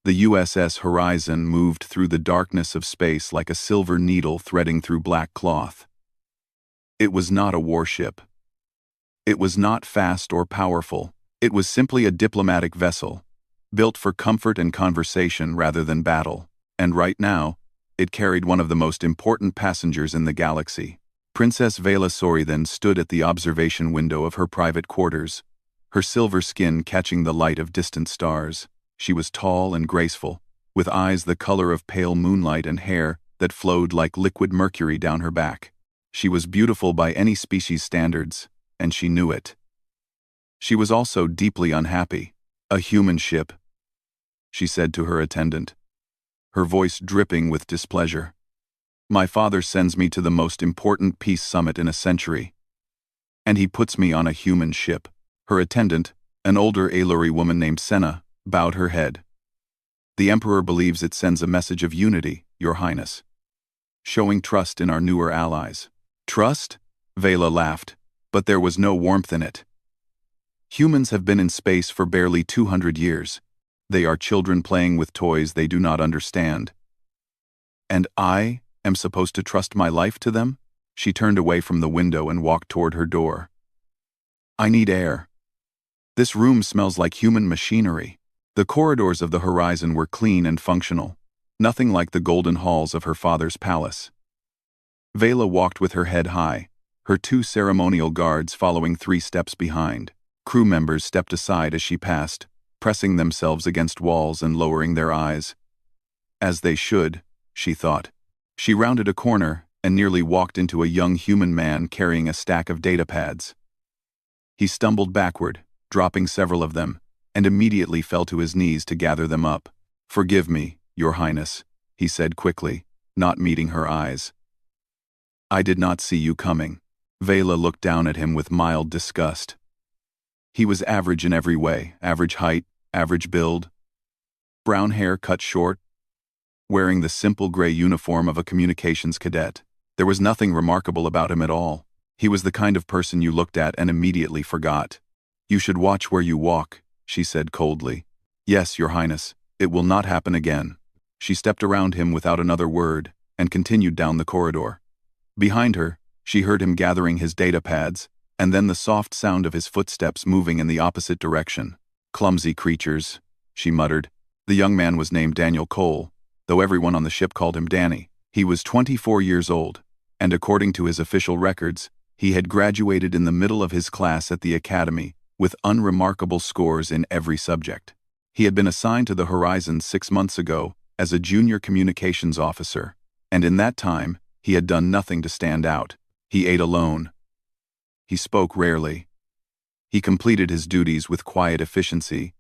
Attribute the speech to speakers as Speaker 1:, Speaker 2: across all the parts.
Speaker 1: The USS Horizon moved through the darkness of space like a silver needle threading through black cloth. It was not a warship. It was not fast or powerful. It was simply a diplomatic vessel, built for comfort and conversation rather than battle. And right now, it carried one of the most important passengers in the galaxy. Princess Vela Sorithan stood at the observation window of her private quarters, her silver skin catching the light of distant stars. She was tall and graceful, with eyes the color of pale moonlight and hair that flowed like liquid mercury down her back. She was beautiful by any species standards, and she knew it. She was also deeply unhappy. "A human ship," she said to her attendant, her voice dripping with displeasure. "My father sends me to the most important peace summit in a century, and he puts me on a human ship." Her attendant, an older Aelori woman named Senna, bowed her head. "The Emperor believes it sends a message of unity, Your Highness, showing trust in our newer allies." "Trust?" Vela laughed, but there was no warmth in it. "Humans have been in space for barely 200 years. They are children playing with toys they do not understand. And I am supposed to trust my life to them?" She turned away from the window and walked toward her door. "I need air. This room smells like human machinery." The corridors of the Horizon were clean and functional, nothing like the golden halls of her father's palace. Vela walked with her head high, her two ceremonial guards following 3 steps behind. Crew members stepped aside as she passed, pressing themselves against walls and lowering their eyes. As they should, she thought. She rounded a corner and nearly walked into a young human man carrying a stack of data pads. He stumbled backward, dropping several of them, and immediately fell to his knees to gather them up. "Forgive me, Your Highness," he said quickly, not meeting her eyes. "I did not see you coming." Vela looked down at him with mild disgust. He was average in every way, average height, average build, brown hair cut short, wearing the simple gray uniform of a communications cadet. There was nothing remarkable about him at all. He was the kind of person you looked at and immediately forgot. "You should watch where you walk," she said coldly. "Yes, Your Highness, it will not happen again." She stepped around him without another word and continued down the corridor. Behind her, she heard him gathering his data pads, and then the soft sound of his footsteps moving in the opposite direction. "Clumsy creatures," she muttered. The young man was named Daniel Cole, though everyone on the ship called him Danny. He was 24 years old, and according to his official records, he had graduated in the middle of his class at the academy, with unremarkable scores in every subject. He had been assigned to the Horizon 6 months ago as a junior communications officer, and in that time, he had done nothing to stand out. He ate alone. He spoke rarely. He completed his duties with quiet efficiency,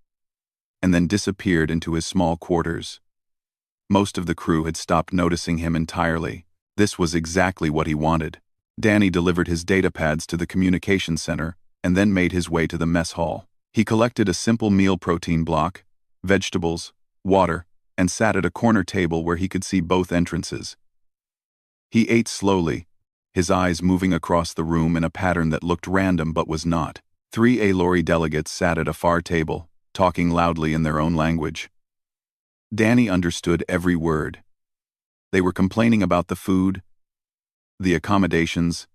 Speaker 1: and then disappeared into his small quarters. Most of the crew had stopped noticing him entirely. This was exactly what he wanted. Danny delivered his data pads to the communications center and then made his way to the mess hall. He collected a simple meal protein block, vegetables, water, and sat at a corner table where he could see both entrances. He ate slowly, his eyes moving across the room in a pattern that looked random but was not. 3 Aelori delegates sat at a far table, talking loudly in their own language. Danny understood every word. They were complaining about the food, the accommodations,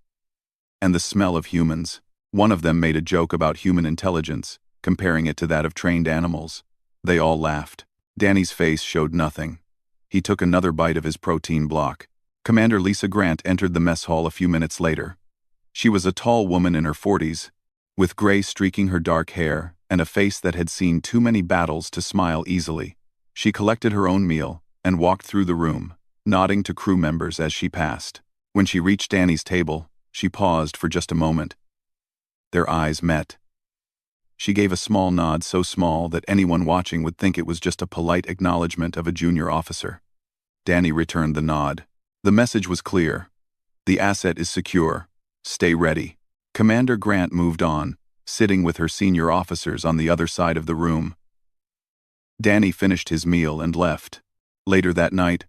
Speaker 1: and the smell of humans. One of them made a joke about human intelligence, comparing it to that of trained animals. They all laughed. Danny's face showed nothing. He took another bite of his protein block. Commander Lisa Grant entered the mess hall a few minutes later. She was a tall woman in her 40s, with gray streaking her dark hair and a face that had seen too many battles to smile easily. She collected her own meal and walked through the room, nodding to crew members as she passed. When she reached Danny's table, she paused for just a moment. Their eyes met. She gave a small nod, so small that anyone watching would think it was just a polite acknowledgement of a junior officer. Danny returned the nod. The message was clear. The asset is secure. Stay ready. Commander Grant moved on, sitting with her senior officers on the other side of the room. Danny finished his meal and left. Later that night,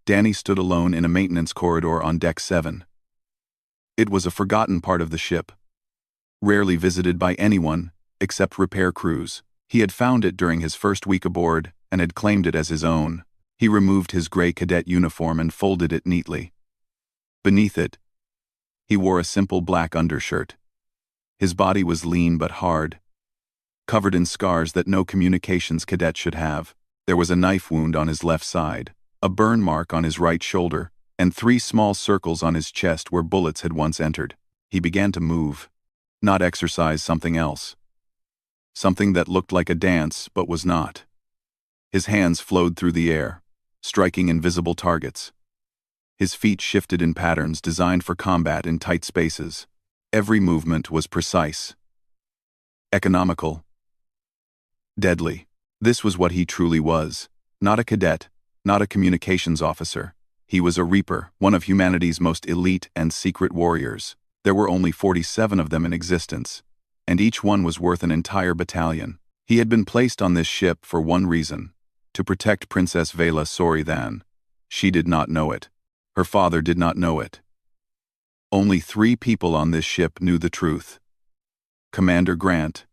Speaker 1: Danny stood alone in a maintenance corridor on Deck 7. It was a forgotten part of the ship, rarely visited by anyone except repair crews. He had found it during his first week aboard and had claimed it as his own. He removed his gray cadet uniform and folded it neatly. Beneath it, he wore a simple black undershirt. His body was lean but hard, covered in scars that no communications cadet should have. There was a knife wound on his left side, a burn mark on his right shoulder, and 3 small circles on his chest where bullets had once entered. He began to move, not exercise, something else. Something that looked like a dance but was not. His hands flowed through the air, striking invisible targets. His feet shifted in patterns designed for combat in tight spaces. Every movement was precise, economical, deadly. This was what he truly was. Not a cadet, not a communications officer. He was a Reaper, one of humanity's most elite and secret warriors. There were only 47 of them in existence, and each one was worth an entire battalion. He had been placed on this ship for one reason: to protect Princess Vela Sorithan. She did not know it. Her father did not know it. Only 3 people on this ship knew the truth: Commander Grant,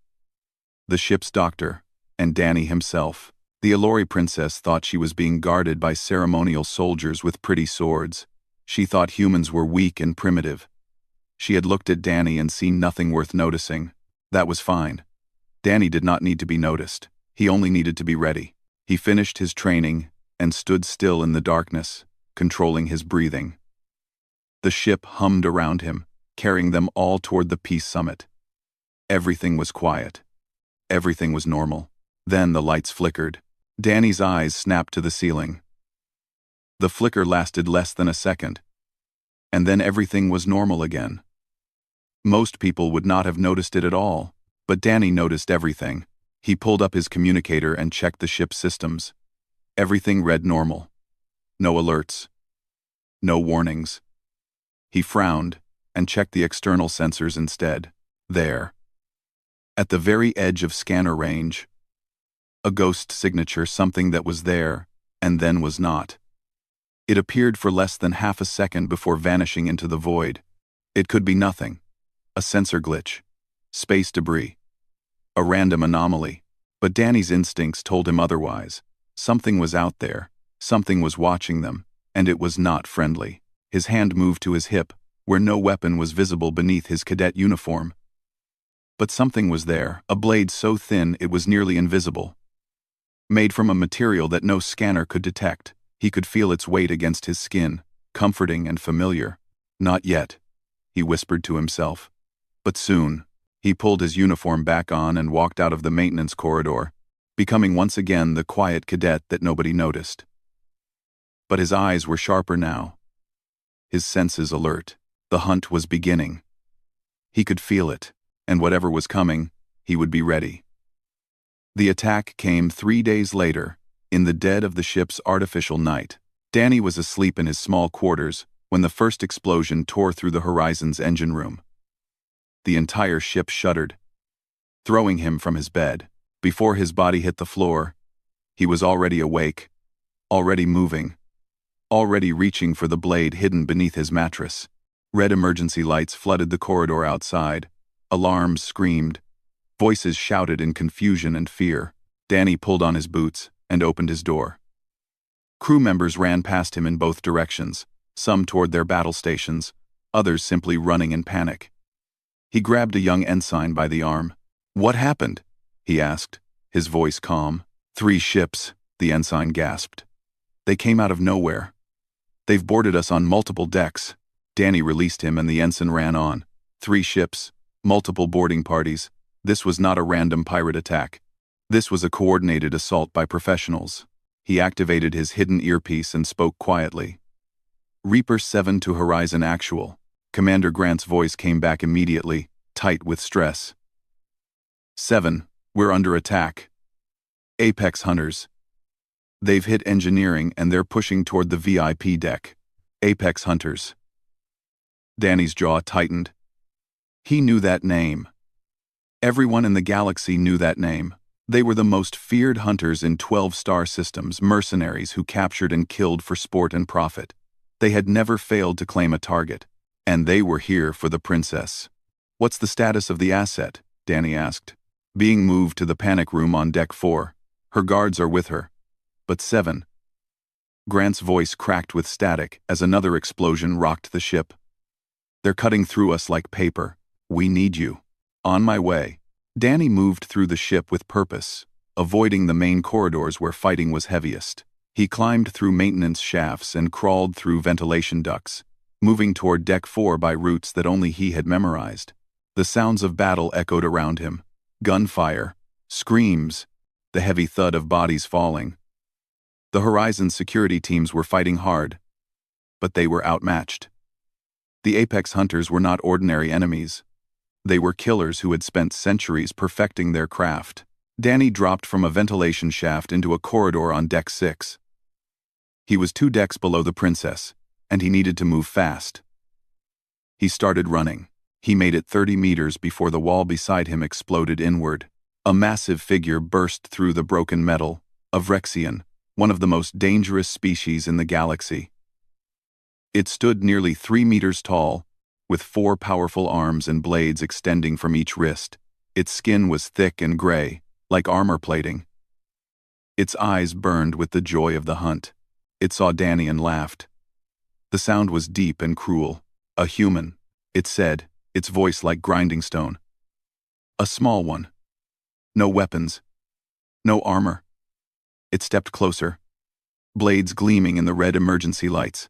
Speaker 1: the ship's doctor, and Danny himself. The Allori princess thought she was being guarded by ceremonial soldiers with pretty swords. She thought humans were weak and primitive. She had looked at Danny and seen nothing worth noticing. That was fine. Danny did not need to be noticed. He only needed to be ready. He finished his training and stood still in the darkness, controlling his breathing. The ship hummed around him, carrying them all toward the peace summit. Everything was quiet. Everything was normal. Then the lights flickered. Danny's eyes snapped to the ceiling. The flicker lasted less than a second, and then everything was normal again. Most people would not have noticed it at all, but Danny noticed everything. He pulled up his communicator and checked the ship's systems. Everything read normal. No alerts. No warnings. He frowned and checked the external sensors instead. There, at the very edge of scanner range, a ghost signature, something that was there and then was not. It appeared for less than half a second before vanishing into the void. It could be nothing. A sensor glitch. Space debris. A random anomaly. But Danny's instincts told him otherwise. Something was out there. Something was watching them, and it was not friendly. His hand moved to his hip, where no weapon was visible beneath his cadet uniform. But something was there, a blade so thin it was nearly invisible. Made from a material that no scanner could detect. He could feel its weight against his skin, comforting and familiar. Not yet, he whispered to himself. But soon. He pulled his uniform back on and walked out of the maintenance corridor, becoming once again the quiet cadet that nobody noticed. But his eyes were sharper now. His senses alert. The hunt was beginning. He could feel it, and whatever was coming, he would be ready. The attack came 3 days later, in the dead of the ship's artificial night. Danny was asleep in his small quarters when the first explosion tore through the Horizon's engine room. The entire ship shuddered, throwing him from his bed. Before his body hit the floor, he was already awake, already moving, already reaching for the blade hidden beneath his mattress. Red emergency lights flooded the corridor outside. Alarms screamed. Voices shouted in confusion and fear. Danny pulled on his boots and opened his door. Crew members ran past him in both directions, some toward their battle stations, others simply running in panic. He grabbed a young ensign by the arm. "What happened?" he asked, his voice calm. "3 ships," the ensign gasped. "They came out of nowhere. They've boarded us on multiple decks." Danny released him and the ensign ran on. 3 ships, multiple boarding parties. This was not a random pirate attack. This was a coordinated assault by professionals. He activated his hidden earpiece and spoke quietly. "Reaper 7 to Horizon Actual." Commander Grant's voice came back immediately, tight with stress. 7, we're under attack. Apex Hunters. They've hit engineering and they're pushing toward the VIP deck. Apex Hunters. Danny's jaw tightened. He knew that name. Everyone in the galaxy knew that name. They were the most feared hunters in 12-star systems, mercenaries who captured and killed for sport and profit. They had never failed to claim a target, and they were here for the princess. "What's the status of the asset?" Danny asked. "Being moved to the panic room on deck 4. Her guards are with her. But 7. Grant's voice cracked with static as another explosion rocked the ship. They're cutting through us like paper. We need you. On my way. Danny moved through the ship with purpose, avoiding the main corridors where fighting was heaviest. He climbed through maintenance shafts and crawled through ventilation ducts, moving toward Deck 4 by routes that only he had memorized. The sounds of battle echoed around him. Gunfire, screams, the heavy thud of bodies falling. The Horizon security teams were fighting hard, but they were outmatched. The Apex Hunters were not ordinary enemies. They were killers who had spent centuries perfecting their craft. Danny dropped from a ventilation shaft into a corridor on Deck 6. He was 2 decks below the Princess, and he needed to move fast. He started running. He made it 30 meters before the wall beside him exploded inward. A massive figure burst through the broken metal, a Vrexian, one of the most dangerous species in the galaxy. It stood nearly 3 meters tall, with 4 powerful arms and blades extending from each wrist. Its skin was thick and gray, like armor plating. Its eyes burned with the joy of the hunt. It saw Danny and laughed. The sound was deep and cruel. A human, it said, its voice like grinding stone. A small one. No weapons. No armor. It stepped closer, blades gleaming in the red emergency lights.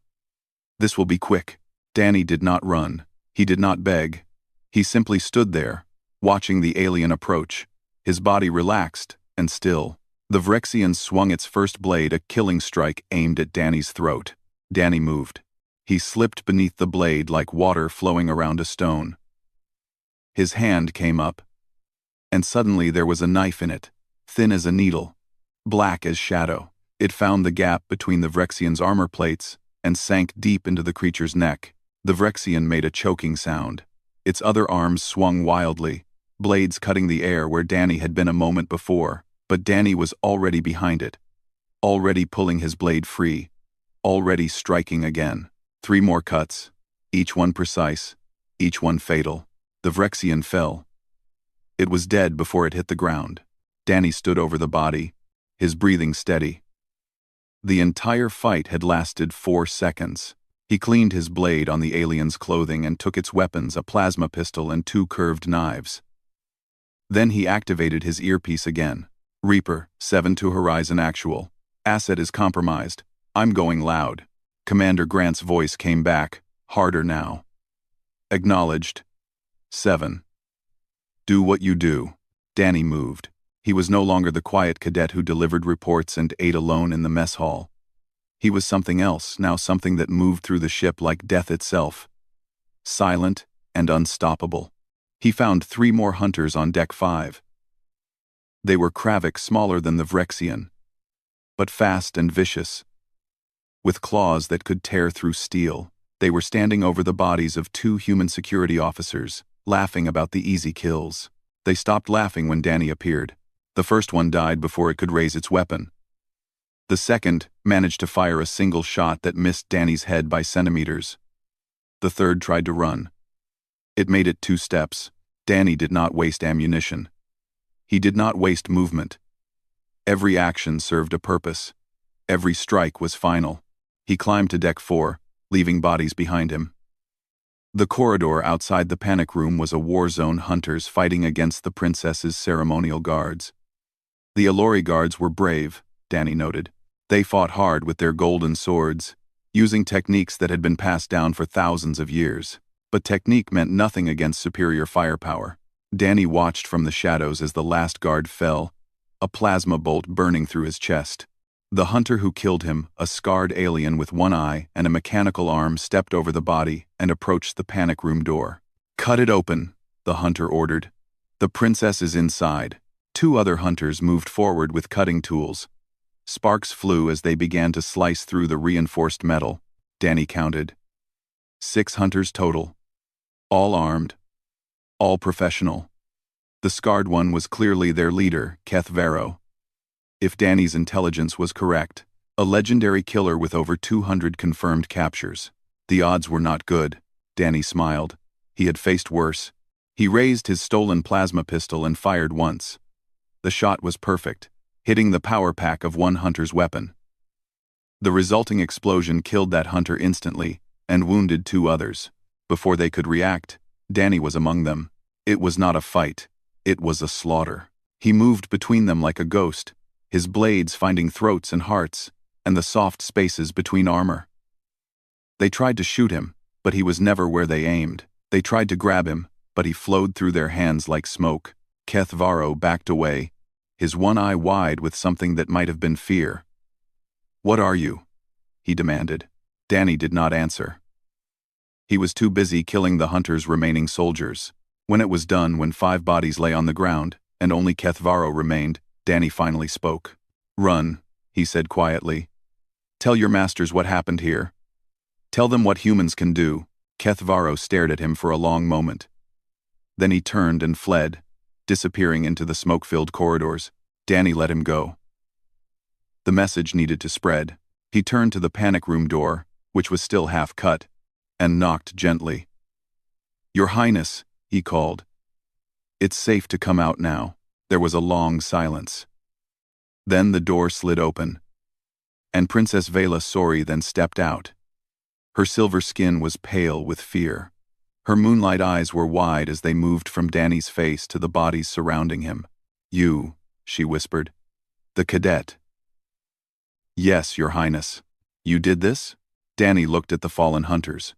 Speaker 1: This will be quick. Danny did not run. He did not beg. He simply stood there, watching the alien approach, his body relaxed and still. The Vrexian swung its first blade, a killing strike aimed at Danny's throat. Danny moved. He slipped beneath the blade like water flowing around a stone. His hand came up, and suddenly there was a knife in it, thin as a needle, black as shadow. It found the gap between the Vrexian's armor plates and sank deep into the creature's neck. The Vrexian made a choking sound. Its other arms swung wildly, blades cutting the air where Danny had been a moment before. But Danny was already behind it, already pulling his blade free, already striking again. 3 more cuts, each one precise, each one fatal. The Vrexian fell. It was dead before it hit the ground. Danny stood over the body, his breathing steady. The entire fight had lasted 4 seconds. He cleaned his blade on the alien's clothing and took its weapons, a plasma pistol and 2 curved knives. Then he activated his earpiece again. Reaper, 7 to Horizon Actual. Asset is compromised. I'm going loud. Commander Grant's voice came back, harder now. Acknowledged. 7. Do what you do. Danny moved. He was no longer the quiet cadet who delivered reports and ate alone in the mess hall. He was something else, now something that moved through the ship like death itself. Silent and unstoppable. He found 3 more hunters on Deck 5. They were Kravik, smaller than the Vrexian, but fast and vicious. With claws that could tear through steel, they were standing over the bodies of 2 human security officers, laughing about the easy kills. They stopped laughing when Danny appeared. The first one died before it could raise its weapon. The second managed to fire a single shot that missed Danny's head by centimeters. The third tried to run. It made it 2 steps. Danny did not waste ammunition. He did not waste movement. Every action served a purpose. Every strike was final. He climbed to Deck 4, leaving bodies behind him. The corridor outside the panic room was a war zone, hunters fighting against the princess's ceremonial guards. The Allori guards were brave, Danny noted. They fought hard with their golden swords, using techniques that had been passed down for thousands of years. But technique meant nothing against superior firepower. Danny watched from the shadows as the last guard fell, a plasma bolt burning through his chest. The hunter who killed him, a scarred alien with 1 eye and a mechanical arm, stepped over the body and approached the panic room door. Cut it open, the hunter ordered. The princess is inside. 2 other hunters moved forward with cutting tools. Sparks flew as they began to slice through the reinforced metal. Danny counted. 6 hunters total. All armed. All professional. The scarred one was clearly their leader, Keth Vero. If Danny's intelligence was correct, a legendary killer with over 200 confirmed captures. The odds were not good. Danny smiled. He had faced worse. He raised his stolen plasma pistol and fired once. The shot was perfect. hitting the power pack of one hunter's weapon. The resulting explosion killed that hunter instantly and wounded two others. Before they could react, Danny was among them. It was not a fight. It was a slaughter. He moved between them like a ghost, his blades finding throats and hearts, and the soft spaces between armor. They tried to shoot him, but he was never where they aimed. They tried to grab him, but he flowed through their hands like smoke. Cadet backed away, his one eye wide with something that might have been fear. "What are you?" he demanded. Danny did not answer. He was too busy killing the hunter's remaining soldiers. When it was done, when 5 bodies lay on the ground, and only Cadet remained, Danny finally spoke. "Run," he said quietly. "Tell your masters what happened here. Tell them what humans can do." Cadet stared at him for a long moment. Then he turned and fled, disappearing into the smoke-filled corridors. Danny let him go. The message needed to spread. He turned to the panic room door, which was still half cut, and knocked gently. "Your Highness," he called. "It's safe to come out now." There was a long silence. Then the door slid open, and Princess Vela Sori then stepped out. Her silver skin was pale with fear. Her moonlight eyes were wide as they moved from Danny's face to the bodies surrounding him. "You," she whispered. "The cadet." "Yes, Your Highness." "You did this?" Danny looked at the fallen hunters.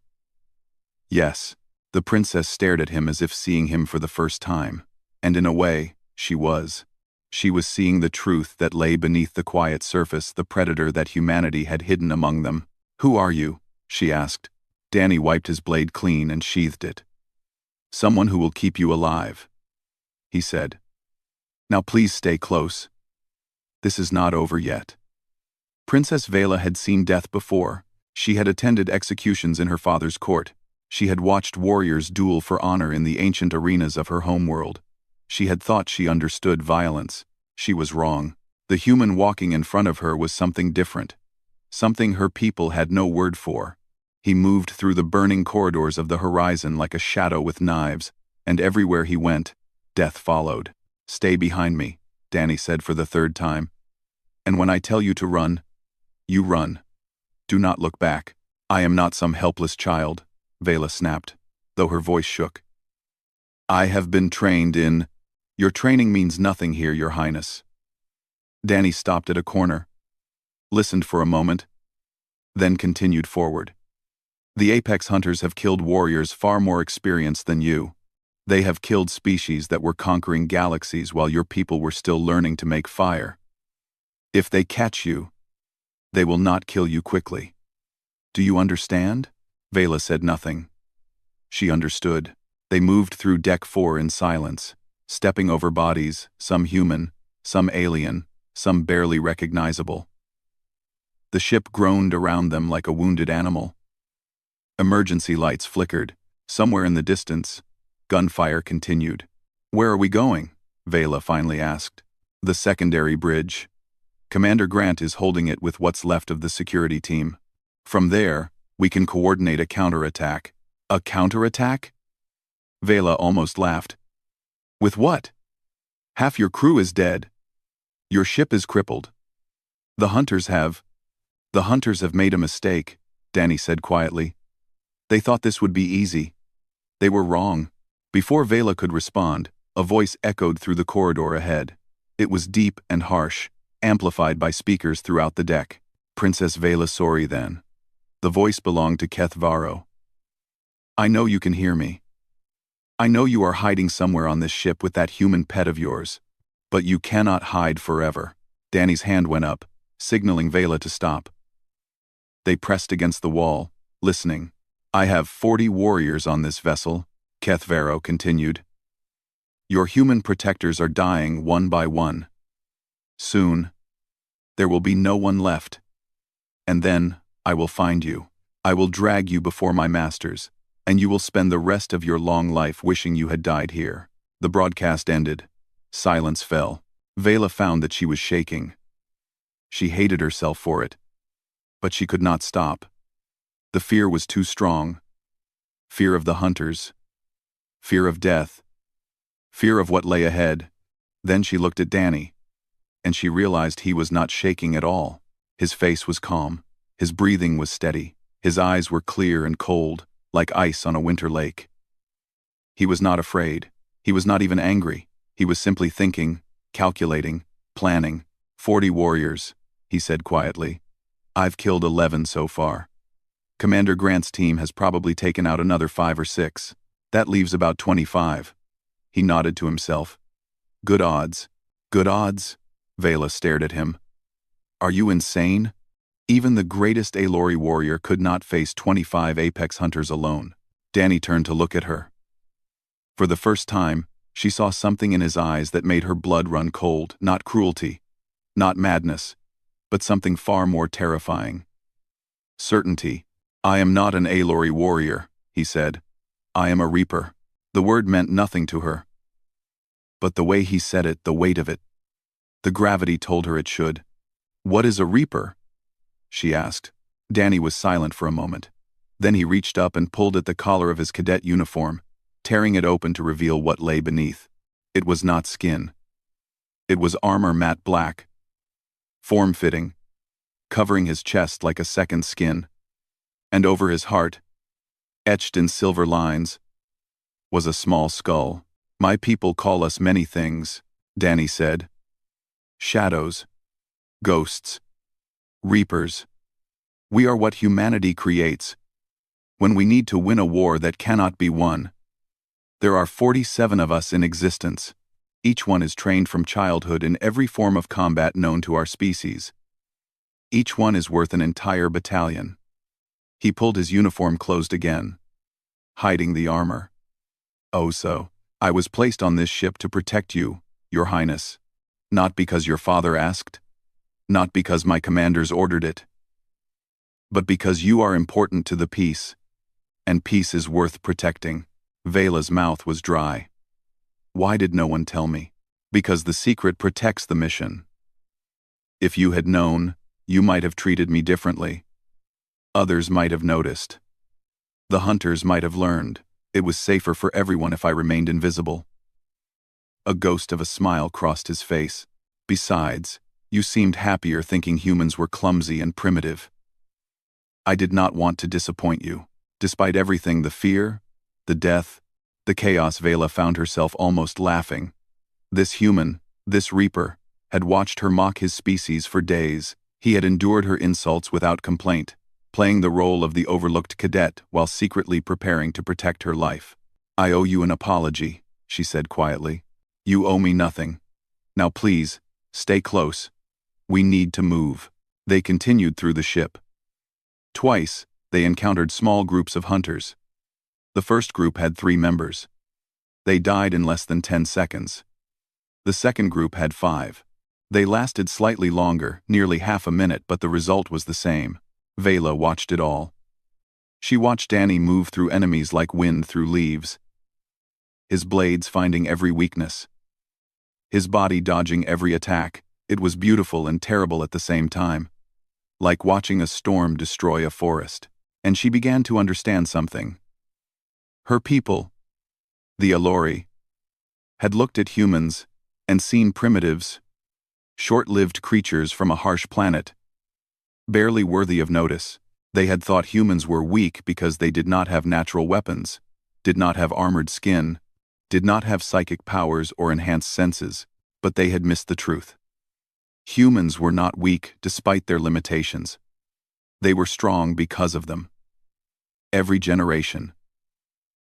Speaker 1: "Yes." The princess stared at him as if seeing him for the first time. And in a way, she was. She was seeing the truth that lay beneath the quiet surface, the predator that humanity had hidden among them. "Who are you?" she asked. Danny wiped his blade clean and sheathed it. "Someone who will keep you alive," he said. "Now please stay close. This is not over yet." Princess Vela had seen death before. She had attended executions in her father's court. She had watched warriors duel for honor in the ancient arenas of her homeworld. She had thought she understood violence. She was wrong. The human walking in front of her was something different, something her people had no word for. He moved through the burning corridors of the horizon like a shadow with knives, and everywhere he went, death followed. "Stay behind me," Danny said for the 3rd time. "And when I tell you to run, you run. Do not look back." "I am not some helpless child," Vela snapped, though her voice shook. "I have been trained in—" "Your training means nothing here, Your Highness." Danny stopped at a corner, listened for a moment, then continued forward. "The apex hunters have killed warriors far more experienced than you. They have killed species that were conquering galaxies while your people were still learning to make fire. If they catch you, they will not kill you quickly. Do you understand?" Vela said nothing. She understood. They moved through Deck 4 in silence, stepping over bodies, some human, some alien, some barely recognizable. The ship groaned around them like a wounded animal. Emergency lights flickered. Somewhere in the distance, gunfire continued. "Where are we going?" Vela finally asked. "The secondary bridge. Commander Grant is holding it with what's left of the security team. From there, we can coordinate a counterattack." "A counterattack?" Vela almost laughed. "With what? Half your crew is dead. Your ship is crippled. The hunters have made a mistake," Danny said quietly. "They thought this would be easy. They were wrong." Before Vela could respond, a voice echoed through the corridor ahead. It was deep and harsh, amplified by speakers throughout the deck. "Princess Vela Sori, then." The voice belonged to Cadet. "I know you can hear me. I know you are hiding somewhere on this ship with that human pet of yours. But you cannot hide forever." Danny's hand went up, signaling Vela to stop. They pressed against the wall, listening. "I have 40 warriors on this vessel," Cadet continued. "Your human protectors are dying one by one. Soon, there will be no one left. And then, I will find you. I will drag you before my masters, and you will spend the rest of your long life wishing you had died here." The broadcast ended. Silence fell. Vela found that she was shaking. She hated herself for it. But she could not stop. The fear was too strong. Fear of the hunters. Fear of death. Fear of what lay ahead. Then she looked at Danny. and she realized he was not shaking at all. His face was calm. His breathing was steady. His eyes were clear and cold, like ice on a winter lake. He was not afraid. He was not even angry. He was simply thinking, calculating, planning. 40 warriors, he said quietly. I've killed 11 so far. Commander Grant's team has probably taken out another 5 or 6. That leaves about 25. He nodded to himself. Good odds. Good odds? Vela stared at him. Are you insane? Even the greatest Aloy warrior could not face 25 apex hunters alone. Danny turned to look at her. For the first time, she saw something in his eyes that made her blood run cold, not cruelty, not madness, but something far more terrifying. Certainty. I am not an Aloy warrior, he said. I am a reaper. The word meant nothing to her. But the way he said it, the weight of it, the gravity told her it should. What is a reaper? She asked. Danny was silent for a moment. Then he reached up and pulled at the collar of his cadet uniform, tearing it open to reveal what lay beneath. It was not skin. It was armor matte black, form-fitting, covering his chest like a second skin. And over his heart, etched in silver lines, was a small skull. My people call us many things, Danny said. Shadows, ghosts, reapers. We are what humanity creates when we need to win a war that cannot be won. There are 47 of us in existence. Each one is trained from childhood in every form of combat known to our species. Each one is worth an entire battalion. He pulled his uniform closed again, hiding the armor. Oh, so, I was placed on this ship to protect you, Your Highness. Not because your father asked, not because my commanders ordered it, but because you are important to the peace, and peace is worth protecting. Vela's mouth was dry. Why did no one tell me? Because the secret protects the mission. If you had known, you might have treated me differently. Others might have noticed. The hunters might have learned. It was safer for everyone if I remained invisible. A ghost of a smile crossed his face. Besides, you seemed happier thinking humans were clumsy and primitive. I did not want to disappoint you. Despite everything, the fear, the death, the chaos, Vela found herself almost laughing. This human, this reaper, had watched her mock his species for days. He had endured her insults without complaint, playing the role of the overlooked cadet while secretly preparing to protect her life. I owe you an apology, she said quietly. You owe me nothing. Now please, stay close. We need to move. They continued through the ship. Twice, they encountered small groups of hunters. The first group had 3 members. They died in less than 10 seconds. The second group had 5. They lasted slightly longer, nearly half a minute, but the result was the same. Vela watched it all. She watched Danny move through enemies like wind through leaves, his blades finding every weakness, his body dodging every attack. It was beautiful and terrible at the same time, like watching a storm destroy a forest. And she began to understand something. Her people, the Aloy, had looked at humans and seen primitives, short-lived creatures from a harsh planet, barely worthy of notice. They had thought humans were weak because they did not have natural weapons, did not have armored skin, did not have psychic powers or enhanced senses, but they had missed the truth. Humans were not weak despite their limitations. They were strong because of them. Every generation,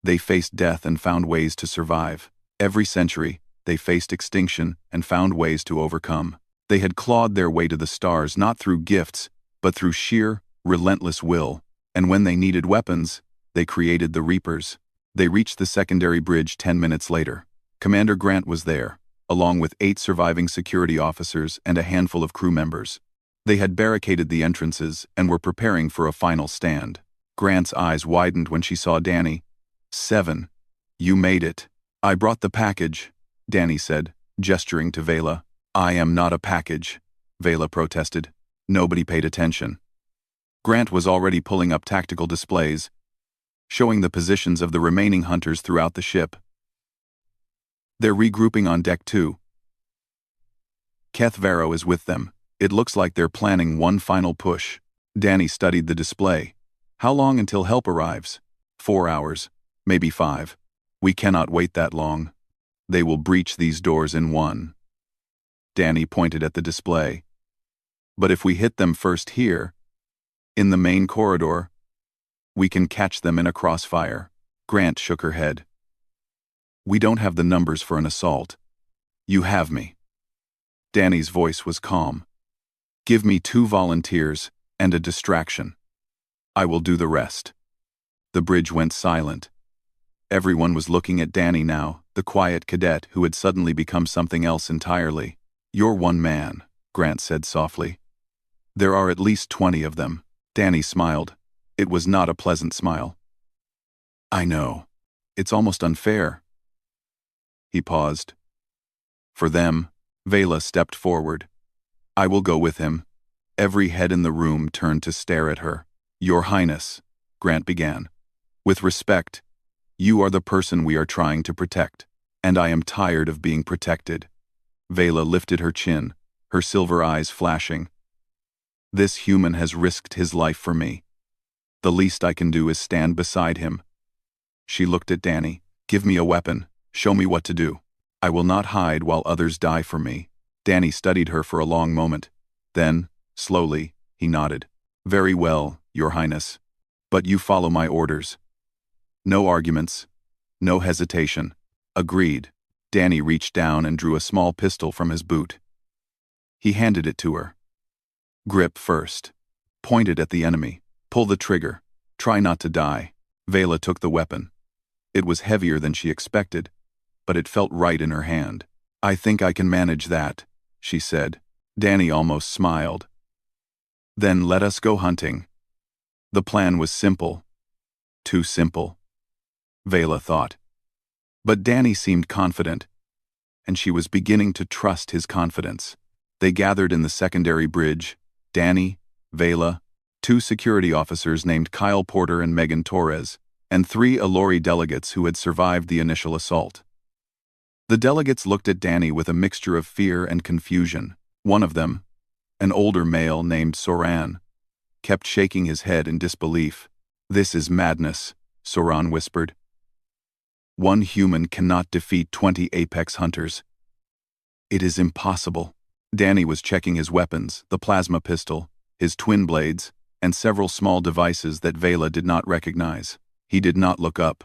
Speaker 1: they faced death and found ways to survive. Every century, they faced extinction and found ways to overcome. They had clawed their way to the stars not through gifts, but through sheer, relentless will. And when they needed weapons, they created the Reapers. They reached the secondary bridge 10 minutes later. Commander Grant was there, along with 8 surviving security officers and a handful of crew members. They had barricaded the entrances and were preparing for a final stand. Grant's eyes widened when she saw Danny. 7. You made it. I brought the package, Danny said, gesturing to Vela. I am not a package, Vela protested. Nobody paid attention. Grant was already pulling up tactical displays, showing the positions of the remaining hunters throughout the ship. They're regrouping on deck 2. Keth Vero is with them. It looks like they're planning one final push. Danny studied the display. How long until help arrives? 4 hours. Maybe 5. We cannot wait that long. They will breach these doors in 1. Danny pointed at the display. But if we hit them first here, in the main corridor, we can catch them in a crossfire. Grant shook her head. We don't have the numbers for an assault. You have me. Danny's voice was calm. Give me 2 volunteers and a distraction. I will do the rest. The bridge went silent. Everyone was looking at Danny now, the quiet cadet who had suddenly become something else entirely. You're one man, Grant said softly. There are at least 20 of them. Danny smiled. It was not a pleasant smile. I know. It's almost unfair. He paused. For them, Vela stepped forward. I will go with him. Every head in the room turned to stare at her. Your Highness, Grant began. With respect, you are the person we are trying to protect, and I am tired of being protected. Vela lifted her chin, her silver eyes flashing. This human has risked his life for me. The least I can do is stand beside him. She looked at Danny. Give me a weapon. Show me what to do. I will not hide while others die for me. Danny studied her for a long moment. Then, slowly, he nodded. Very well, Your Highness. But you follow my orders. No arguments. No hesitation. Agreed. Danny reached down and drew a small pistol from his boot. He handed it to her. Grip first. Point it at the enemy. Pull the trigger. Try not to die. Vela took the weapon. It was heavier than she expected, but it felt right in her hand. I think I can manage that, she said. Danny almost smiled. Then let us go hunting. The plan was simple. Too simple, Vela thought. But Danny seemed confident, and she was beginning to trust his confidence. They gathered in the secondary bridge. Danny, Vela, 2 security officers named Kyle Porter and Megan Torres, and 3 Alori delegates who had survived the initial assault. The delegates looked at Danny with a mixture of fear and confusion. One of them, an older male named Soran, kept shaking his head in disbelief. This is madness, Soran whispered. One human cannot defeat 20 apex hunters. It is impossible. Danny was checking his weapons, the plasma pistol, his twin blades, and several small devices that Vela did not recognize. He did not look up.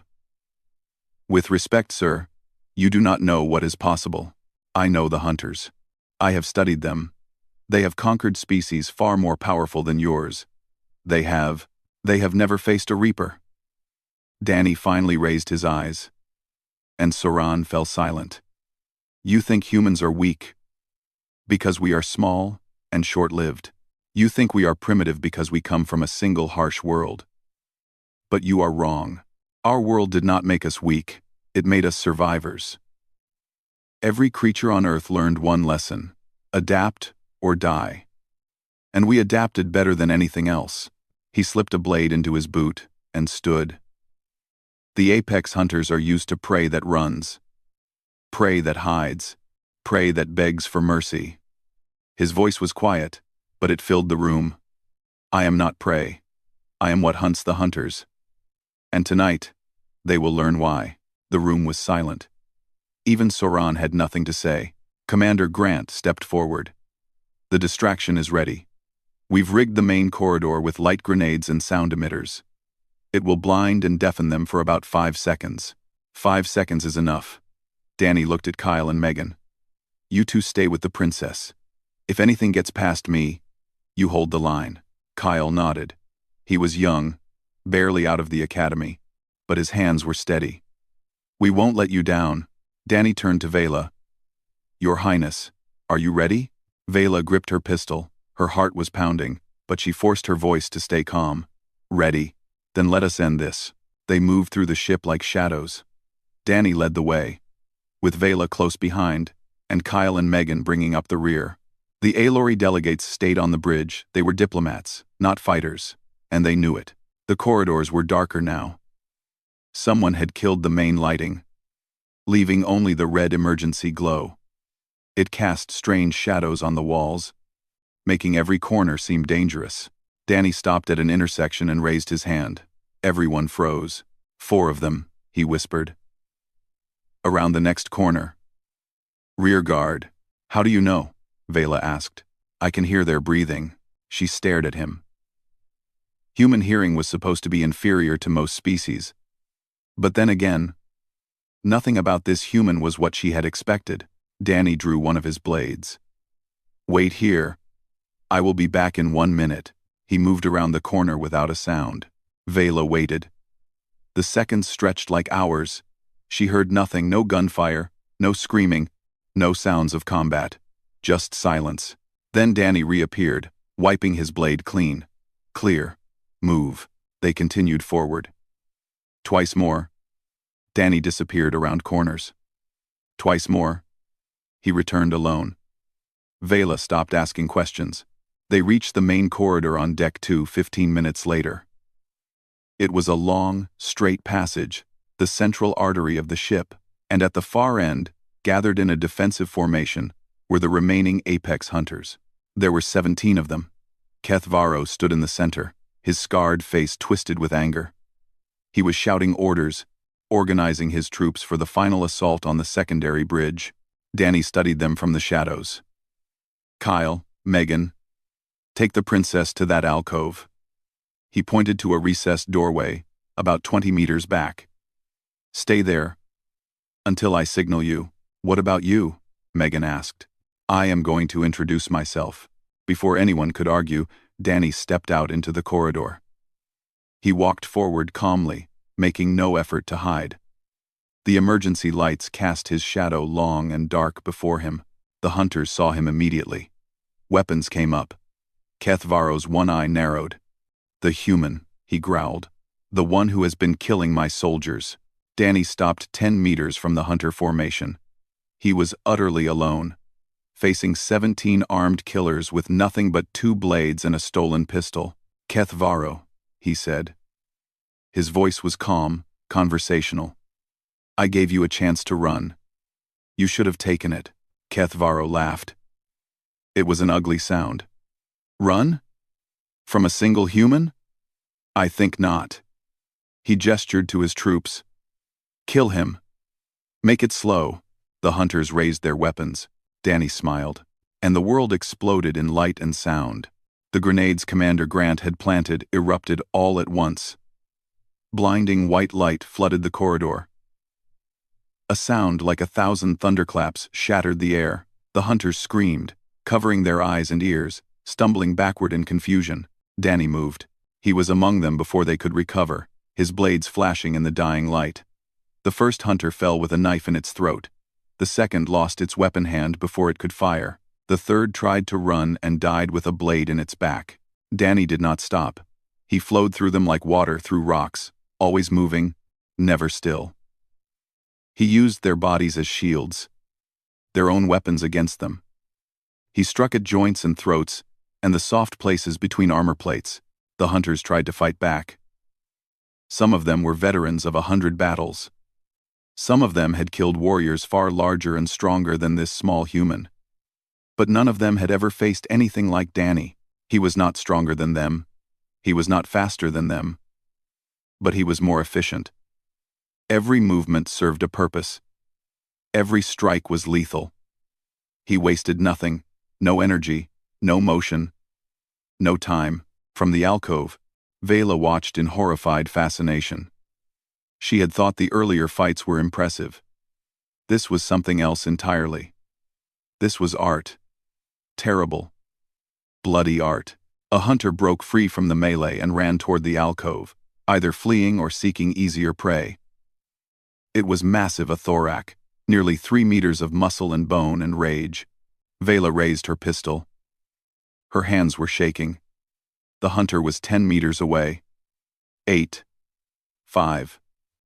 Speaker 1: With respect, sir, you do not know what is possible. I know the hunters. I have studied them. They have conquered species far more powerful than yours. They have never faced a reaper. Danny finally raised his eyes, and Soran fell silent. You think humans are weak because we are small and short-lived. You think we are primitive because we come from a single harsh world. But you are wrong. Our world did not make us weak. It made us survivors. Every creature on Earth learned one lesson: adapt or die. And we adapted better than anything else. He slipped a blade into his boot and stood. The apex hunters are used to prey that runs, prey that hides, prey that begs for mercy. His voice was quiet, but it filled the room. I am not prey. I am what hunts the hunters. And tonight, they will learn why. The room was silent. Even Soran had nothing to say. Commander Grant stepped forward. The distraction is ready. We've rigged the main corridor with light grenades and sound emitters. It will blind and deafen them for about 5 seconds. 5 seconds is enough. Danny looked at Kyle and Megan. You 2 stay with the princess. If anything gets past me, you hold the line. Kyle nodded. He was young, barely out of the academy, but his hands were steady. We won't let you down. Danny turned to Vela. Your Highness, are you ready? Vela gripped her pistol. Her heart was pounding, but she forced her voice to stay calm. Ready? Then let us end this. They moved through the ship like shadows. Danny led the way, with Vela close behind, and Kyle and Megan bringing up the rear. The Alori delegates stayed on the bridge. They were diplomats, not fighters, and they knew it. The corridors were darker now. Someone had killed the main lighting, leaving only the red emergency glow. It cast strange shadows on the walls, making every corner seem dangerous. Danny stopped at an intersection and raised his hand. Everyone froze. 4 of them, he whispered. Around the next corner. Rear guard. How do you know? Vela asked. I can hear their breathing. She stared at him. Human hearing was supposed to be inferior to most species. But then again, nothing about this human was what she had expected. Danny drew one of his blades. Wait here. I will be back in 1 minute. He moved around the corner without a sound. Vela waited. The seconds stretched like hours. She heard nothing, no gunfire, no screaming, no sounds of combat. Just silence. Then Danny reappeared, wiping his blade clean. Clear. Move. They continued forward. Twice more. Danny disappeared around corners. Twice more. He returned alone. Vela stopped asking questions. They reached the main corridor on deck 2 15 minutes later. It was a long, straight passage, the central artery of the ship, and at the far end, gathered in a defensive formation, were the remaining apex hunters. There were 17 of them. Keth Varro stood in the center, his scarred face twisted with anger. He was shouting orders, organizing his troops for the final assault on the secondary bridge. Danny studied them from the shadows. Kyle, Megan, take the princess to that alcove. He pointed to a recessed doorway, about 20 meters back. Stay there until I signal you. What about you? Megan asked. I am going to introduce myself. Before anyone could argue, Danny stepped out into the corridor. He walked forward calmly, making no effort to hide. The emergency lights cast his shadow long and dark before him. The hunters saw him immediately. Weapons came up. Keth Varro's one eye narrowed. The human, he growled. The one who has been killing my soldiers. Danny stopped 10 meters from the hunter formation. He was utterly alone, facing 17 armed killers with nothing but 2 blades and a stolen pistol. Keth Varro, he said. His voice was calm, conversational. I gave you a chance to run. You should have taken it. Keth Varro laughed. It was an ugly sound. Run? From a single human? I think not. He gestured to his troops. Kill him. Make it slow. The hunters raised their weapons. Danny smiled. And the world exploded in light and sound. The grenades Commander Grant had planted erupted all at once. Blinding white light flooded the corridor. A sound like 1,000 thunderclaps shattered the air. The hunters screamed, covering their eyes and ears, stumbling backward in confusion. Danny moved. He was among them before they could recover, his blades flashing in the dying light. The first hunter fell with a knife in its throat. The second lost its weapon hand before it could fire. The third tried to run and died with a blade in its back. Danny did not stop. He flowed through them like water through rocks, always moving, never still. He used their bodies as shields, their own weapons against them. He struck at joints and throats, and the soft places between armor plates. The hunters tried to fight back. Some of them were veterans of 100 battles. Some of them had killed warriors far larger and stronger than this small human. But none of them had ever faced anything like Danny. He was not stronger than them. He was not faster than them. But he was more efficient. Every movement served a purpose. Every strike was lethal. He wasted nothing, no energy, no motion, no time. From the alcove, Vela watched in horrified fascination. She had thought the earlier fights were impressive. This was something else entirely. This was art. Terrible, bloody art. A hunter broke free from the melee and ran toward the alcove, either fleeing or seeking easier prey. It was massive, a thorax, nearly 3 meters of muscle and bone and rage. Vela raised her pistol. Her hands were shaking. The hunter was 10 meters away. 8. 5.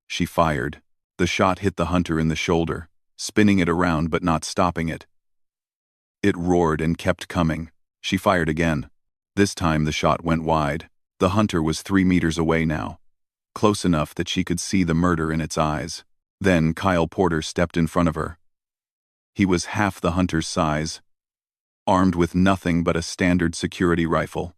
Speaker 1: She fired. The shot hit the hunter in the shoulder, spinning it around but not stopping it. It roared and kept coming. She fired again. This time the shot went wide. The hunter was 3 meters away now, close enough that she could see the murder in its eyes. Then Kyle Porter stepped in front of her. He was half the hunter's size, armed with nothing but a standard security rifle.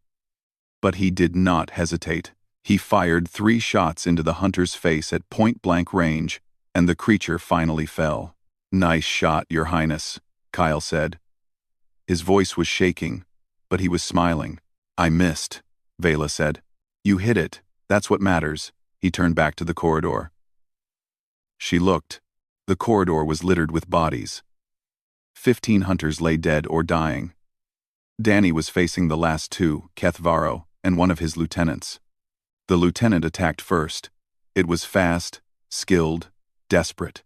Speaker 1: But he did not hesitate. He fired 3 shots into the hunter's face at point-blank range, and the creature finally fell. "Nice shot, Your Highness," Kyle said. His voice was shaking, but he was smiling. "I missed," Vela said. "You hit it. That's what matters." He turned back to the corridor. She looked. The corridor was littered with bodies. 15 hunters lay dead or dying. Danny was facing the last 2, Kethvaro and one of his lieutenants. The lieutenant attacked first. It was fast, skilled, desperate.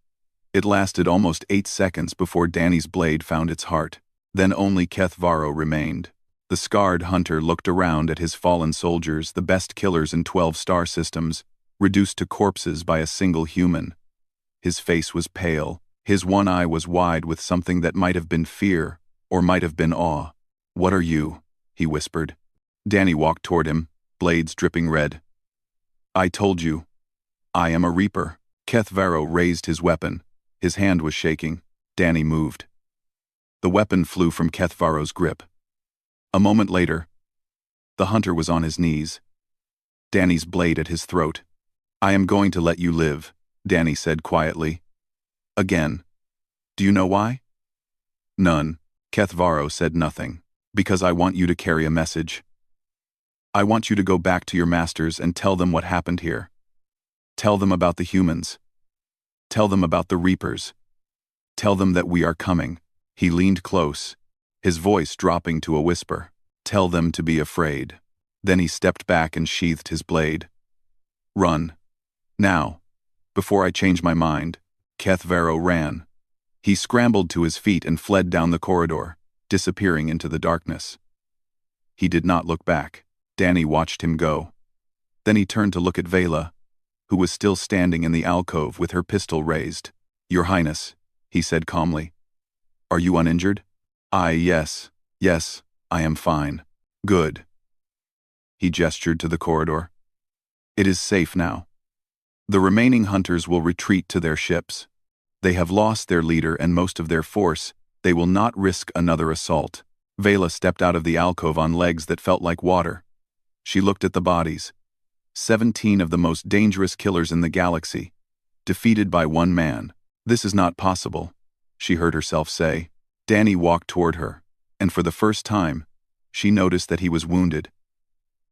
Speaker 1: It lasted almost 8 seconds before Danny's blade found its heart. Then only Kethvaro remained. The scarred hunter looked around at his fallen soldiers, the best killers in 12 star systems, reduced to corpses by a single human. His face was pale. His one eye was wide with something that might have been fear, or might have been awe. "What are you?" he whispered. Danny walked toward him, blades dripping red. "I told you. I am a Reaper." Kethvaro raised his weapon. His hand was shaking. Danny moved. The weapon flew from Kethvaro's grip. A moment later, the hunter was on his knees, Danny's blade at his throat. "I am going to let you live," Danny said quietly. "Again. Do you know why?" "None." Kethvaro said nothing. "Because I want you to carry a message. I want you to go back to your masters and tell them what happened here. Tell them about the humans. Tell them about the Reapers. Tell them that we are coming." He leaned close, his voice dropping to a whisper. "Tell them to be afraid." Then he stepped back and sheathed his blade. "Run. Now. Before I change my mind." Kethvaro ran. He scrambled to his feet and fled down the corridor, disappearing into the darkness. He did not look back. Danny watched him go. Then he turned to look at Vela, who was still standing in the alcove with her pistol raised. "Your Highness," he said calmly. "Are you uninjured?" Yes, I am fine." "Good." He gestured to the corridor. "It is safe now. The remaining hunters will retreat to their ships. They have lost their leader and most of their force. They will not risk another assault." Vela stepped out of the alcove on legs that felt like water. She looked at the bodies. 17 of the most dangerous killers in the galaxy, defeated by one man. "This is not possible," she heard herself say. Danny walked toward her, and for the first time, she noticed that he was wounded.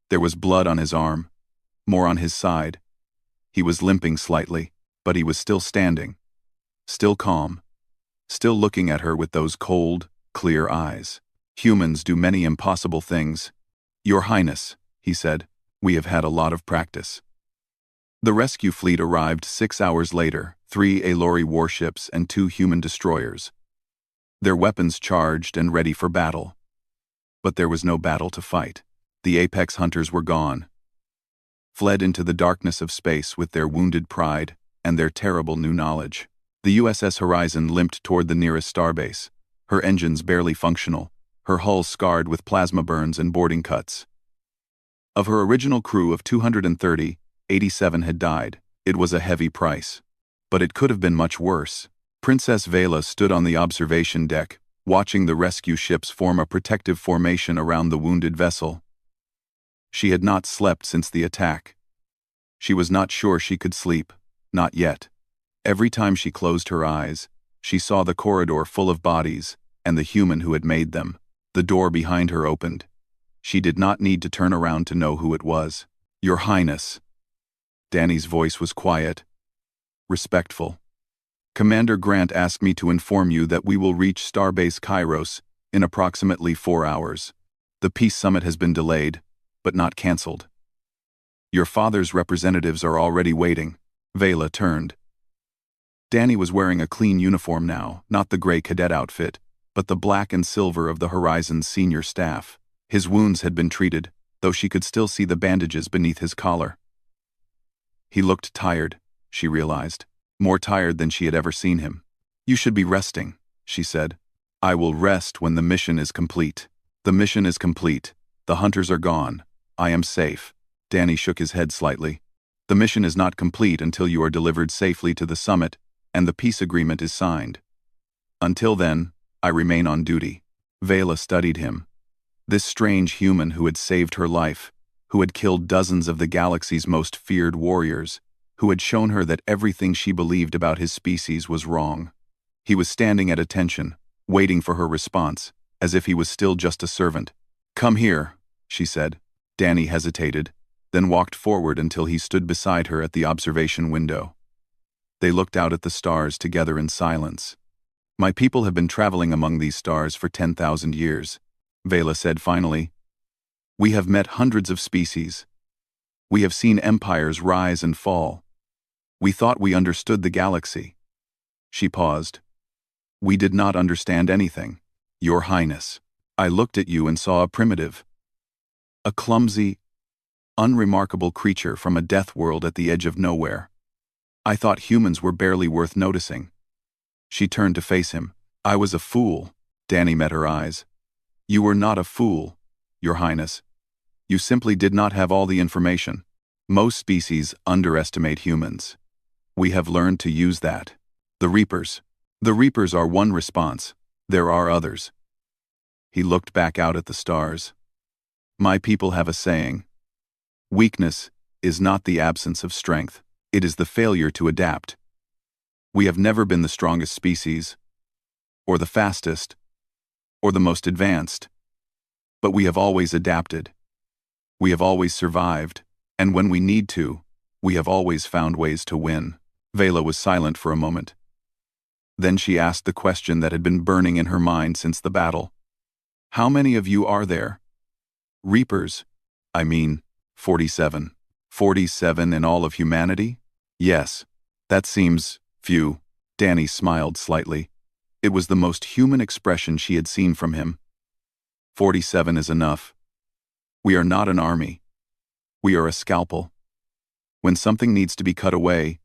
Speaker 1: There was blood on his arm, more on his side. He was limping slightly, but he was still standing, still calm, still looking at her with those cold, clear eyes. "Humans do many impossible things. Your Highness," he said, "we have had a lot of practice." The rescue fleet arrived 6 hours later, 3 Aelori warships and 2 human destroyers. Their weapons charged and ready for battle. But there was no battle to fight. The apex hunters were gone, fled into the darkness of space with their wounded pride and their terrible new knowledge. The USS Horizon limped toward the nearest starbase, her engines barely functional, her hull scarred with plasma burns and boarding cuts. Of her original crew of 230, 87 had died. It was a heavy price. But it could have been much worse. Princess Vela stood on the observation deck, watching the rescue ships form a protective formation around the wounded vessel. She had not slept since the attack. She was not sure she could sleep, not yet. Every time she closed her eyes, she saw the corridor full of bodies, and the human who had made them. The door behind her opened. She did not need to turn around to know who it was. "Your Highness." Danny's voice was quiet, respectful. "Commander Grant asked me to inform you that we will reach Starbase Kairos in approximately 4 hours. The peace summit has been delayed, but not cancelled. Your father's representatives are already waiting." Vela turned. Danny was wearing a clean uniform now, not the gray cadet outfit, but the black and silver of the Horizon's senior staff. His wounds had been treated, though she could still see the bandages beneath his collar. He looked tired, she realized, more tired than she had ever seen him. "You should be resting," she said. "I will rest when the mission is complete." "The mission is complete. The hunters are gone. I am safe." Danny shook his head slightly. "The mission is not complete until you are delivered safely to the summit and the peace agreement is signed." Until then, I remain on duty. Vela studied him. This strange human who had saved her life, who had killed dozens of the galaxy's most feared warriors, who had shown her that everything she believed about his species was wrong. He was standing at attention, waiting for her response, as if he was still just a servant. "Come here," she said. Danny hesitated, then walked forward until he stood beside her at the observation window. They looked out at the stars together in silence. "My people have been traveling among these stars for 10,000 years," Vela said finally. "We have met hundreds of species. We have seen empires rise and fall. We thought we understood the galaxy." She paused. "We did not understand anything, Your Highness. I looked at you and saw a primitive, a clumsy, unremarkable creature from a death world at the edge of nowhere. I thought humans were barely worth noticing." She turned to face him. "I was a fool." Danny met her eyes. "You were not a fool, Your Highness. You simply did not have all the information. Most species underestimate humans. We have learned to use that. The Reapers. The Reapers are one response. There are others." He looked back out at the stars. "My people have a saying. Weakness is not the absence of strength. It is the failure to adapt. We have never been the strongest species, or the fastest, or the most advanced. But we have always adapted. We have always survived, and when we need to, we have always found ways to win." Vela was silent for a moment. Then she asked the question that had been burning in her mind since the battle. "How many of you are there?" "Reapers. I mean, 47. 47 in all of humanity?" "Yes. That seems few." Danny smiled slightly. It was the most human expression she had seen from him. 47 is enough. We are not an army. We are a scalpel. When something needs to be cut away,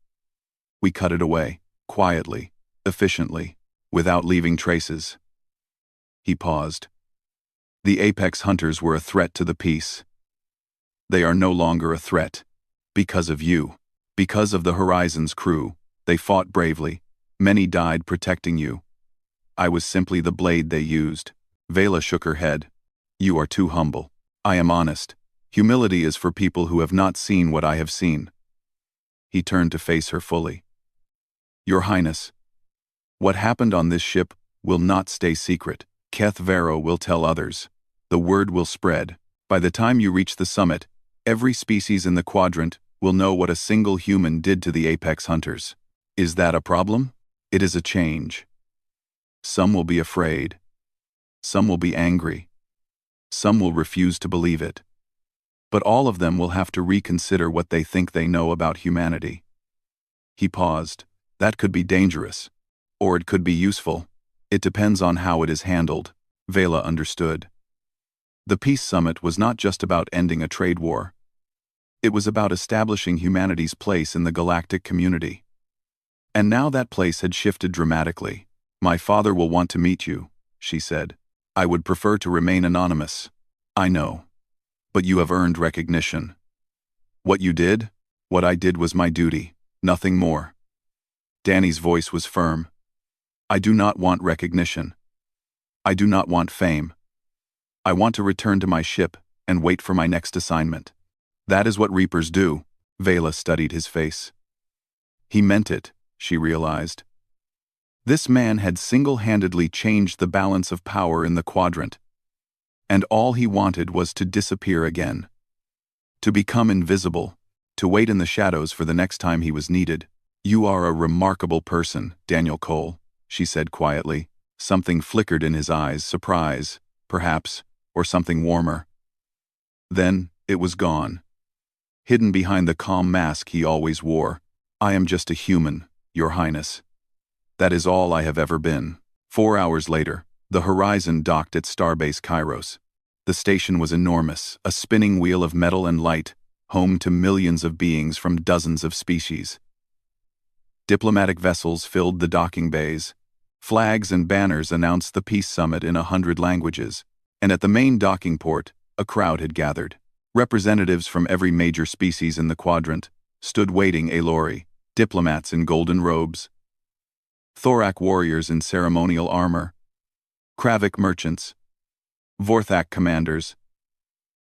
Speaker 1: we cut it away, quietly, efficiently, without leaving traces." He paused. "The Apex Hunters were a threat to the peace. They are no longer a threat. Because of you. Because of the Horizon's crew. They fought bravely. Many died protecting you. I was simply the blade they used." Vela shook her head. "You are too humble. I am honest. Humility is for people who have not seen what I have seen." He turned to face her fully. "Your Highness, what happened on this ship will not stay secret. Keth Vero will tell others. The word will spread. By the time you reach the summit, every species in the quadrant will know what a single human did to the Apex Hunters. Is that a problem? It is a change. Some will be afraid. Some will be angry. Some will refuse to believe it. But all of them will have to reconsider what they think they know about humanity." He paused. "That could be dangerous. Or it could be useful. It depends on how it is handled." Vela understood. The Peace Summit was not just about ending a trade war. It was about establishing humanity's place in the galactic community. And now that place had shifted dramatically. "My father will want to meet you," she said. "I would prefer to remain anonymous. I know. But you have earned recognition. What you did, what I did was my duty, nothing more." Danny's voice was firm. "I do not want recognition. I do not want fame. I want to return to my ship and wait for my next assignment." "That is what Reapers do." Vela studied his face. He meant it, she realized. This man had single-handedly changed the balance of power in the quadrant. And all he wanted was to disappear again. To become invisible, to wait in the shadows for the next time he was needed. "You are a remarkable person, Daniel Cole," she said quietly. Something flickered in his eyes, surprise, perhaps, or something warmer. Then, it was gone. Hidden behind the calm mask he always wore. "I am just a human, Your Highness. That is all I have ever been." 4 hours later, the Horizon docked at Starbase Kairos. The station was enormous, a spinning wheel of metal and light, home to millions of beings from dozens of species. Diplomatic vessels filled the docking bays. Flags and banners announced the Peace Summit in 100 languages. And at the main docking port, a crowd had gathered. Representatives from every major species in the quadrant stood waiting Alori, diplomats in golden robes. Thorak warriors in ceremonial armor, Kravik merchants, Vorthak commanders,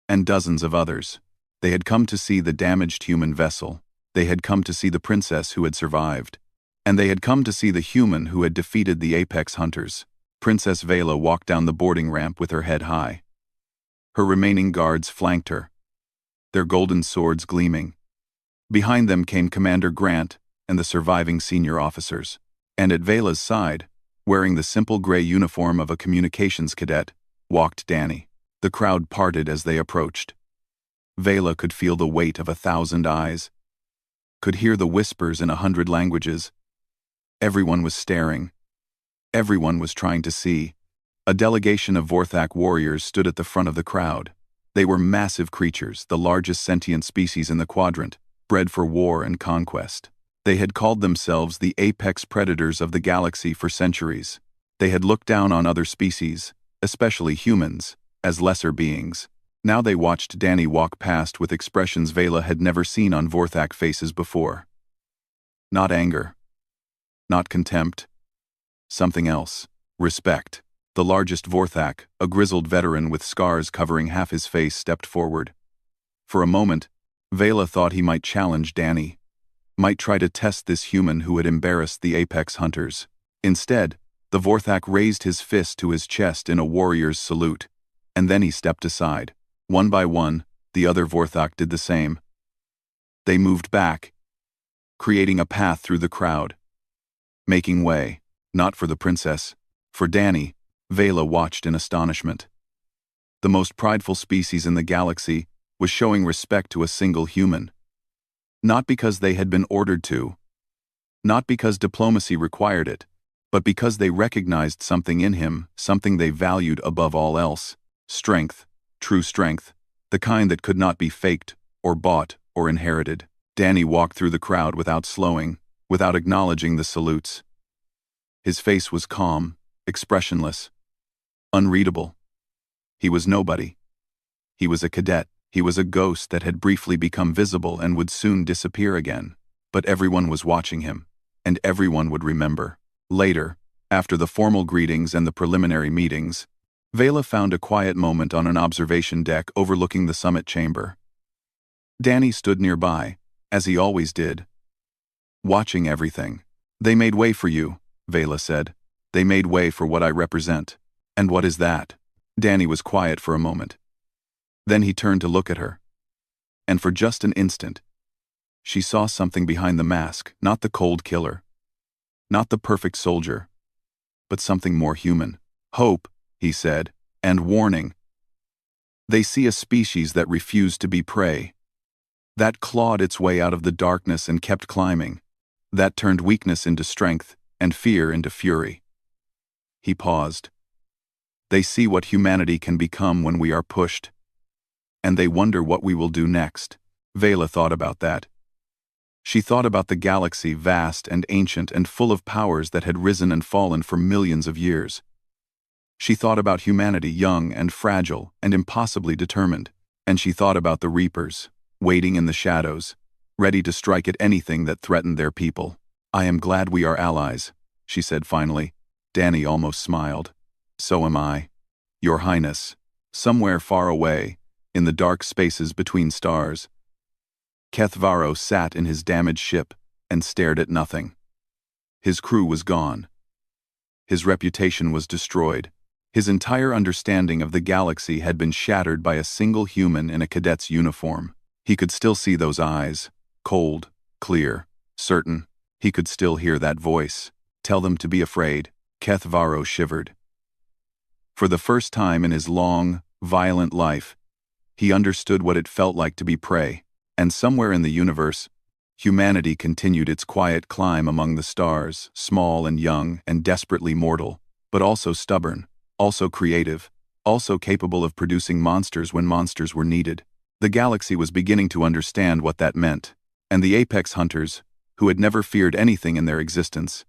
Speaker 1: and dozens of others. They had come to see the damaged human vessel. They had come to see the princess who had survived. And they had come to see the human who had defeated the apex hunters. Princess Vela walked down the boarding ramp with her head high. Her remaining guards flanked her, their golden swords gleaming. Behind them came Commander Grant and the surviving senior officers. And at Vela's side, wearing the simple gray uniform of a communications cadet, walked Danny. The crowd parted as they approached. Vela could feel the weight of 1,000 eyes, could hear the whispers in 100 languages. Everyone was staring. Everyone was trying to see. A delegation of Vorthak warriors stood at the front of the crowd. They were massive creatures, the largest sentient species in the quadrant, bred for war and conquest. They had called themselves the apex predators of the galaxy for centuries. They had looked down on other species, especially humans, as lesser beings. Now they watched Danny walk past with expressions Vela had never seen on Vorthak faces before. Not anger. Not contempt. Something else. Respect. The largest Vorthak, a grizzled veteran with scars covering half his face, stepped forward. For a moment, Vela thought he might challenge Danny, might try to test this human who had embarrassed the apex hunters. Instead, the Vorthak raised his fist to his chest in a warrior's salute, and then he stepped aside. One by one, the other Vorthak did the same. They moved back, creating a path through the crowd, making way, not for the princess, for Danny. Vela watched in astonishment. The most prideful species in the galaxy was showing respect to a single human. Not because they had been ordered to, not because diplomacy required it, but because they recognized something in him, something they valued above all else. Strength, true strength, the kind that could not be faked, or bought, or inherited. Danny walked through the crowd without slowing, without acknowledging the salutes. His face was calm, expressionless, unreadable. He was nobody. He was a cadet. He was a ghost that had briefly become visible and would soon disappear again. But everyone was watching him, and everyone would remember. Later, after the formal greetings and the preliminary meetings, Vela found a quiet moment on an observation deck overlooking the summit chamber. Danny stood nearby, as he always did, watching everything. "They made way for you," Vela said. "They made way for what I represent." "And what is that?" Danny was quiet for a moment. Then he turned to look at her. And for just an instant, she saw something behind the mask, not the cold killer, not the perfect soldier, but something more human. "Hope," he said, "and warning. They see a species that refused to be prey, that clawed its way out of the darkness and kept climbing, that turned weakness into strength and fear into fury." He paused. "They see what humanity can become when we are pushed, and they wonder what we will do next." Vela thought about that. She thought about the galaxy, vast and ancient and full of powers that had risen and fallen for millions of years. She thought about humanity, young and fragile and impossibly determined. And she thought about the Reapers, waiting in the shadows, ready to strike at anything that threatened their people. "I am glad we are allies," she said finally. Danny almost smiled. "So am I. Your Highness." Somewhere far away, in the dark spaces between stars, Keth Varro sat in his damaged ship and stared at nothing. His crew was gone. His reputation was destroyed. His entire understanding of the galaxy had been shattered by a single human in a cadet's uniform. He could still see those eyes, cold, clear, certain. He could still hear that voice. "Tell them to be afraid." Keth Varro shivered. For the first time in his long, violent life, he understood what it felt like to be prey. And somewhere in the universe, humanity continued its quiet climb among the stars, small and young and desperately mortal, but also stubborn, also creative, also capable of producing monsters when monsters were needed. The galaxy was beginning to understand what that meant, and the apex hunters, who had never feared anything in their existence,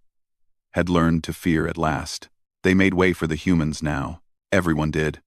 Speaker 1: had learned to fear at last. They made way for the humans now. Everyone did.